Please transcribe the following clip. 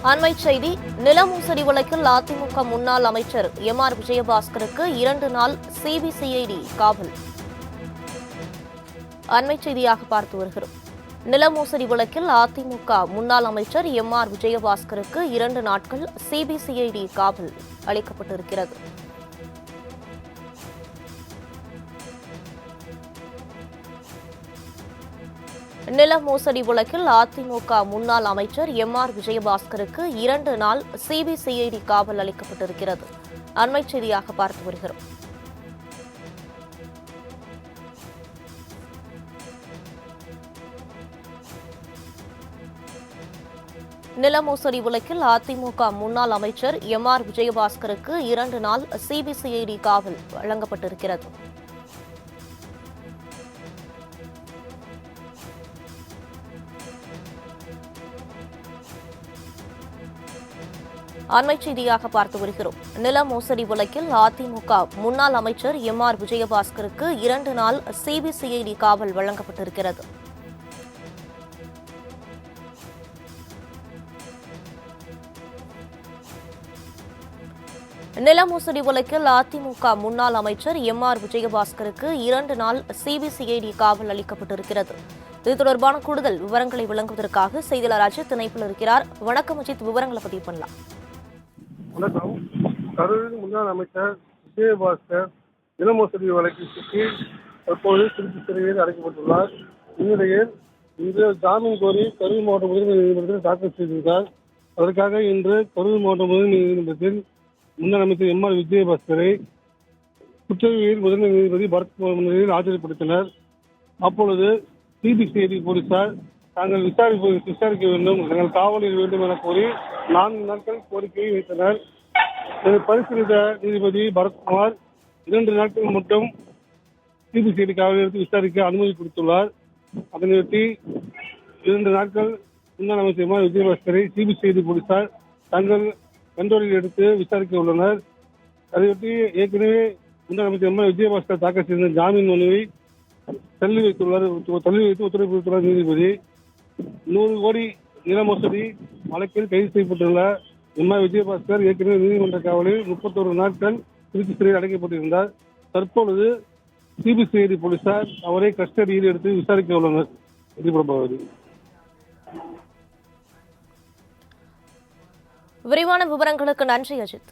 அண்மைச் செய்தி. நில மோசடி வழக்கில் அதிமுக முன்னாள் அமைச்சர் எம்.ஆர். விஜயபாஸ்கருக்கு 2 நாள் சிபிசிஐடி காவல். அண்மைச் செய்தியாக பார்த்து வருகிறோம். நில மோசடி வழக்கில் அதிமுக முன்னாள் அமைச்சர் எம்.ஆர். விஜயபாஸ்கருக்கு 2 நாட்கள் சிபிசிஐடி காவல் அளிக்கப்பட்டிருக்கிறது. நில மோசடி வழக்கில் அதிமுக முன்னாள் அமைச்சர் எம்.ஆர். விஜயபாஸ்கருக்கு 2 நாள் சிபிசிஐடி காவல் அளிக்கப்பட்டிருக்கிறது. அண்மைச் செய்தியாக பார்த்து வருகிறோம். நில மோசடி வழக்கில் அதிமுக முன்னாள் அமைச்சர் எம்.ஆர். விஜயபாஸ்கருக்கு 2 நாள் சிபிசிஐடி காவல் வழங்கப்பட்டிருக்கிறது. அண்மைச் செய்தியாக பார்த்து வருகிறோம். நில மோசடி வழக்கில் அதிமுக முன்னாள் அமைச்சர் எம்.ஆர். விஜயபாஸ்கருக்கு 2 நாள் சிபிசிஐடி காவல் வழங்கப்பட்டிருக்கிறது. நில மோசடி வழக்கில் அதிமுக முன்னாள் அமைச்சர் எம்.ஆர். விஜயபாஸ்கருக்கு 2 நாள் சிபிசிஐடி காவல் அளிக்கப்பட்டிருக்கிறது. இது தொடர்பான கூடுதல் விவரங்களை வழங்குவதற்காக செய்தியாளர் அஜித் இணைப்பில் இருக்கிறார். வணக்கம் அஜித், விவரங்களை பதிவு பண்ணலாம். வணக்கம். கரூரில் முன்னாள் அமைச்சர் விஜயபாஸ்கர் நில மோசடி வழக்கில் சிக்கி தற்போது திருச்சி சிறையில் அடைக்கப்பட்டுள்ளார். இந்நிலையில் இன்று ஜாமீன் கோரி கரூர் மாவட்ட முதன்மை நீதிமன்றத்தில் தாக்கல் செய்திருந்தார். அதற்காக இன்று கரூர் மாவட்ட முதன்மை நீதிமன்றத்தில் முன்னாள் அமைச்சர் எம்.ஆர். விஜயபாஸ்கரை குற்றவியல் முதன்மை நீதிபதி பரத் முன்னிலையில் ஆஜர்படுத்தினர். அப்பொழுது சிபிசிஐடி போலீசார் தாங்கள் விசாரிக்க வேண்டும், தங்கள் காவலில் வேண்டும் என கோரி 4 நாட்கள் கோரிக்கையை வைத்தனர். இதை பரிசீலித்த நீதிபதி பரத்குமார் 2 நாட்கள் மட்டும் சிபிசிஐடி காவலில் எடுத்து விசாரிக்க அனுமதி கொடுத்துள்ளார். அதனையொட்டி 2 நாட்கள் முன்னாள் அமைச்சர் எம்.ஆர். விஜயபாஸ்கரை சிபிசிஐடி போலீசார் தங்கள் கண்ட்ரோலில் எடுத்து விசாரிக்க உள்ளனர். அதையொட்டி ஏற்கனவே முன்னாள் அமைச்சர் எம்.ஆர். விஜயபாஸ்கர் தாக்கல் செய்த ஜாமீன் மனுவை தள்ளி வைத்து உத்தரவிட்டுள்ளார் நீதிபதி. 100 கோடி நில மோசடி வழக்கில் கைது செய்யப்பட்டுள்ள எம்.ஆர். விஜயபாஸ்கர் ஏற்கனவே நீதிமன்ற காவலில் 31 நாட்கள் திருச்சி சிறையில் அடைக்கப்பட்டிருந்தார். தற்பொழுது சிபிசிஐடி போலீசார் அவரை கஸ்டடியில் எடுத்து விசாரிக்க உள்ளனர். விரிவான விவரங்களுக்கு நன்றி அஜித்.